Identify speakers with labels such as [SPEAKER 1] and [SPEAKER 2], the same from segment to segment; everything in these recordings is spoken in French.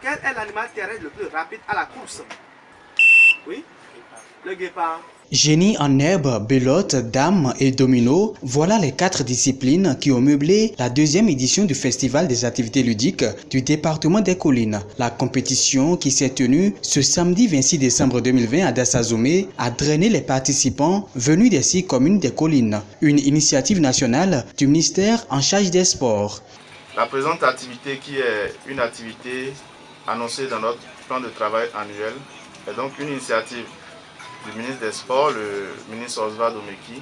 [SPEAKER 1] Quel est l'animal terrestre le plus rapide à la course? Oui, le guépard.
[SPEAKER 2] Génie en herbe, belote, dame et domino, voilà les 4 disciplines qui ont meublé la 2e édition du Festival des activités ludiques du département des Collines. La compétition qui s'est tenue ce samedi 26 décembre 2020 à Dassazomé a drainé les participants venus des 6 communes des Collines, une initiative nationale du ministère en charge des sports.
[SPEAKER 3] La présente activité, qui est une activité annoncée dans notre plan de travail annuel, est donc une initiative du ministre des Sports, le ministre Oswald Omeki,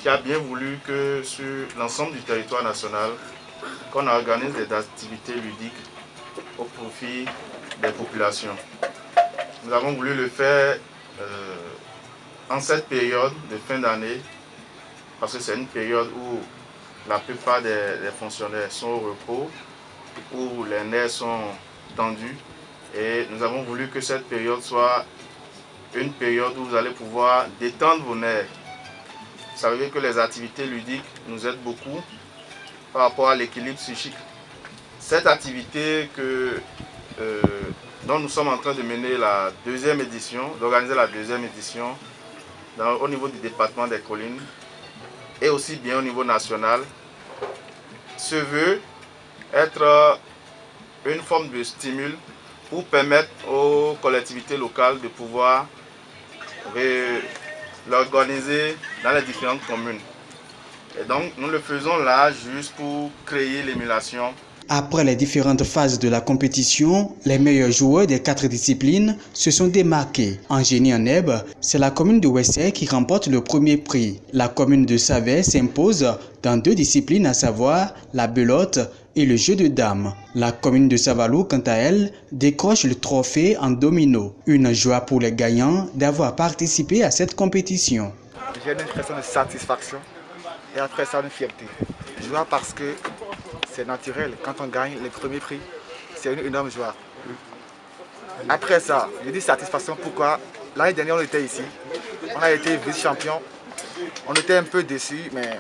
[SPEAKER 3] qui a bien voulu que sur l'ensemble du territoire national, qu'on organise des activités ludiques au profit des populations. Nous avons voulu le faire en cette période de fin d'année, parce que c'est une période où la plupart des fonctionnaires sont au repos, où les nerfs sont tendus, et nous avons voulu que cette période soit une période où vous allez pouvoir détendre vos nerfs. Vous savez que les activités ludiques nous aident beaucoup par rapport à l'équilibre psychique. Cette activité dont nous sommes en train de mener la 2e édition, d'organiser la 2e édition au niveau du département des Collines et aussi bien au niveau national, se veut être une forme de stimule pour permettre aux collectivités locales de pouvoir l'organiser dans les différentes communes. Et donc nous le faisons là juste pour créer l'émulation.
[SPEAKER 2] Après les différentes phases de la compétition, les meilleurs joueurs des 4 disciplines se sont démarqués. En génie en herbe, c'est la commune de Wessey qui remporte le premier prix. La commune de Savès s'impose dans 2 disciplines, à savoir la belote et le jeu de dames. La commune de Savalou, quant à elle, décroche le trophée en domino. Une joie pour les gagnants d'avoir participé à cette compétition.
[SPEAKER 4] J'ai une impression de satisfaction et après ça une fierté. Joie parce que c'est naturel, quand on gagne le premier prix, c'est une énorme joie. Après ça, je dis satisfaction, pourquoi? L'année dernière on était ici, on a été vice-champion, on était un peu déçus, mais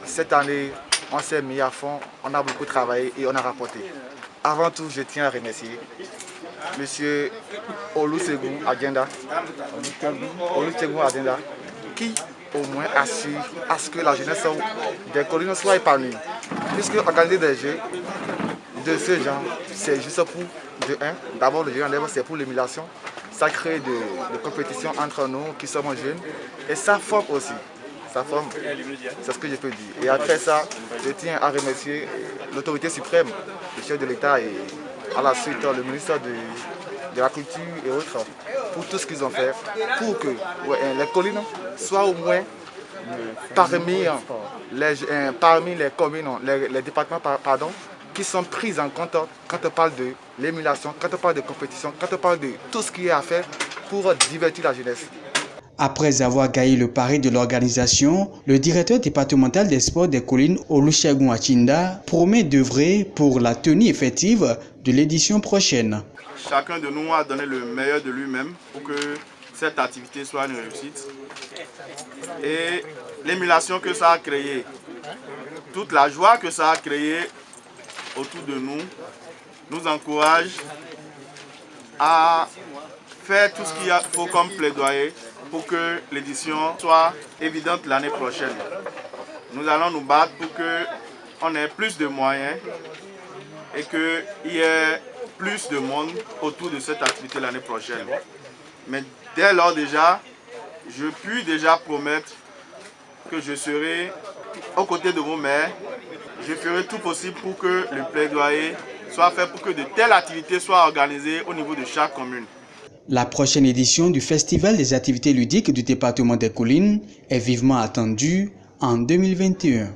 [SPEAKER 4] cette année on s'est mis à fond, on a beaucoup travaillé et on a rapporté. Avant tout, je tiens à remercier M. Olusegun Adjenda, qui au moins assure à ce que la jeunesse des collines soit épargnée. Puisque organiser des jeux de ce genre, c'est juste pour, d'abord le jeu en herbe, c'est pour l'émulation, ça crée des compétitions entre nous qui sommes jeunes et ça forme aussi. Ça forme, c'est ce que je peux dire. Et après ça, je tiens à remercier l'autorité suprême, le chef de l'État et à la suite le ministre de la Culture et autres, pour tout ce qu'ils ont fait, pour que les collines soient au moins parmi les communes, les départements qui sont prises en compte quand on parle de l'émulation, quand on parle de compétition, quand on parle de tout ce qui est à faire pour divertir la jeunesse.
[SPEAKER 2] Après avoir gagné le pari de l'organisation, le directeur départemental des sports des Collines, Olusegun Achinda, promet d'œuvrer pour la tenue effective de l'édition prochaine.
[SPEAKER 3] Chacun de nous a donné le meilleur de lui-même pour que cette activité soit une réussite. Et l'émulation que ça a créée, toute la joie que ça a créée autour de nous, nous encourage à faire tout ce qu'il faut comme plaidoyer pour que l'édition soit évidente l'année prochaine. Nous allons nous battre pour qu'on ait plus de moyens et qu'il y ait plus de monde autour de cette activité l'année prochaine. Mais dès lors déjà, je puis déjà promettre que je serai aux côtés de vos maires. Je ferai tout possible pour que le plaidoyer soit fait pour que de telles activités soient organisées au niveau de chaque commune.
[SPEAKER 2] La prochaine édition du Festival des activités ludiques du département des Collines est vivement attendue en 2021.